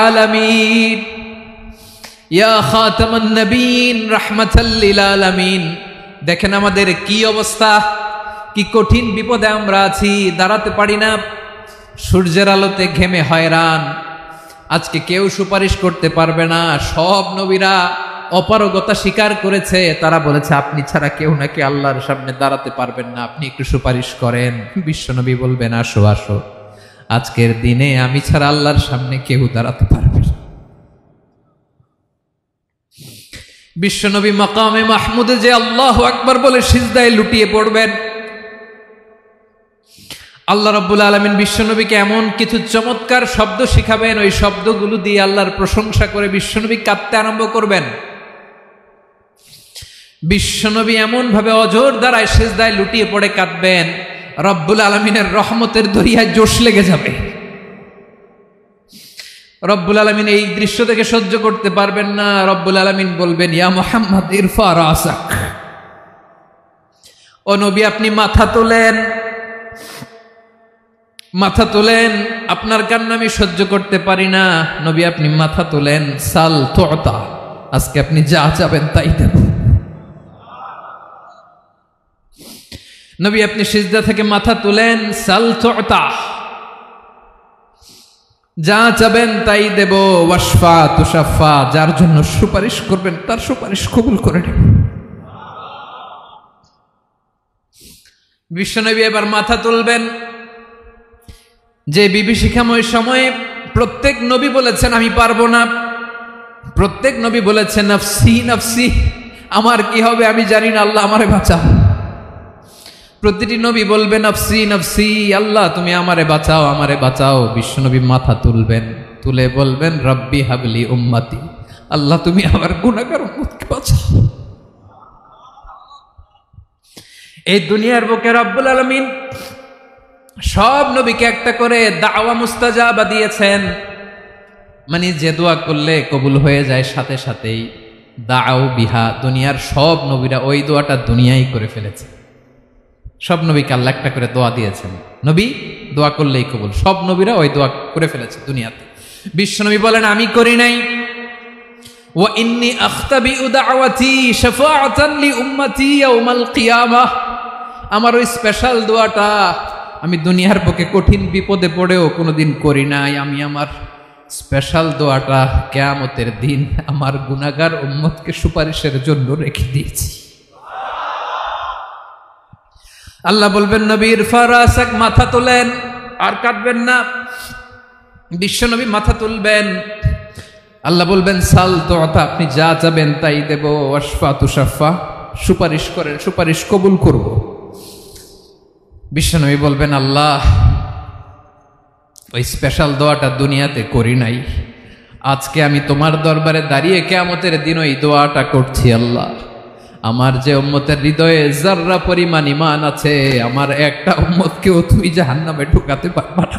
আলামিন ইয়া খাতামান নবীন রাহমাতাল লিল আলামিন। দেখেন আমাদের কি অবস্থা, কি কঠিন বিপদে আমরা আছি, দাঁড়াতে পারি না, সূর্যের আলোতে ঘেমে হয়রান। আজকে কেউ সুপারিশ করতে পারবে না। সব নবীরা অপারগতা স্বীকার করেছে, তারা বলেছে আপনি ছাড়া কেউ নাকি আল্লাহর সামনে দাঁড়াতে পারবেন না, আপনি একটু সুপারিশ করেন। বিশ্বনবী বলবেন আসো আসো, আজকের দিনে আমি ছাড়া আল্লাহর সামনে কেউ দাঁড়াতে পারবে না। বিশ্বনবী মাকামে মাহমুদে যে আল্লাহু আকবার বলে সিজদায় লুটিয়ে পড়বেন, আল্লাহ রাব্বুল আলামিন বিশ্বনবীকে এমন কিছু চমৎকার শব্দ শিখাবেন, ওই শব্দগুলো দিয়ে আল্লাহর প্রশংসা করে বিশ্বনবী কাঁদতে আরম্ভ করবেন। বিশ্বনবী এমন ভাবে অজর দ্বারায় সিজদায় লুটিয়ে পড়ে কাঁদবেন, রব্বুল আলামিনের রহমতের দরিয়ায় জোশ লেগে যাবে। রব্বুল আলামিন এই দৃশ্য থেকে সহ্য করতে পারবেন না। রব্বুল আলামিন বলবেন ইয়া মুহাম্মদ ইরফা রাসাক, ও নবী আপনি মাথা তোলেন, মাথা তোলেন, আপনার কান্না আমি সহ্য করতে পারি না। নবী আপনি মাথা তোলেন, সাল তুতা, আজকে আপনি যা চাবেন তাই দেব। নবী আপনি সিজদা থেকে মাথা তুলেন, সাল তুতা, যা চাবেন তাই দেব। ওয়াশফা তুশাফা, যার জন্য সুপারিশ করবেন তার সুপারিশ কবুল করে নেব। বিশ্বনবী এবার মাথা তুলবেন। যে বিভীষিকাময় সময়ে প্রত্যেক নবী বলেছেন আমি পারবো না, প্রত্যেক নবী বলেছেন নফসি নফসি, আমার কি হবে আমি জানি না, আল্লাহ আমারে বাঁচাও। প্রতিটি নবী বলবে নফসি নফসি, আল্লাহ তুমি আমারে বাঁচাও আমারে বাঁচাও। বিশ্বনবী মাথা তুলবেন, তুলে বলবেন রব্বি হাবলি উম্মতি, আল্লাহ তুমি আমার গুনাহগার উম্মতকে বাঁচাও। এই দুনিয়ার বুকে রব্বুল আলামিন সব নবীকে একটা করে দাওয়া মুস্তাজাবা দিয়েছেন, মানে যে দোয়া করলে কবুল হয়ে যায় সাথে সাথেই। দাও বিহা, দুনিয়ার সব নবীরা ওই দোয়াটা দুনিয়ায় করে ফেলেছে। সব নবীকে আল্লাহ একটা করে দোয়া দিয়েছেন, নবী দোয়া করলেই কবুল। সব নবীরা ওই দোয়া করে ফেলেছে দুনিয়াতে। বিশ্বনবী বলেন আমি করি নাই। ওয়া ইন্নী আখতাবিউ দাওয়াতি শাফাআতান লি উম্মতি ইয়াউমাল কিয়ামাহ, আমার ওই স্পেশাল দোয়াটা আমি দুনিয়ার বুকে কঠিন বিপদে পড়েও কোনোদিন করি নাই। আমি আমার স্পেশাল দোয়াটা কিয়ামতের দিন আমার গুনাহগার উম্মতকে সুপারিশের জন্য রেখে দিয়েছি। আল্লাহ বলবেন নবী ইরফা রাসাক, মাথা তোলেন, আর কাটবেন না। বিশ্বনবী মাথা তুলবেন, আল্লাহ বলবেন সাল তুতা, আপনি যা চাবেন তাই দেব। ওয়াশফা তুশাফা, সুপারিশ করেন সুপারিশ কবুল করব। বিশ্বনবী বলবেন আল্লাহ ওই স্পেশাল দোয়াটা দুনিয়াতে করি নাই, আজকে আমি তোমার দরবারে দাঁড়িয়ে কিয়ামতের দিন ওই দোয়াটা করছি। আল্লাহ আমার যে উম্মতের হৃদয়ে যাররা পরিমাণ ঈমান আছে, আমার একটা উম্মতকেও তুমি জাহান্নামে ঢুকাতে পারবা না।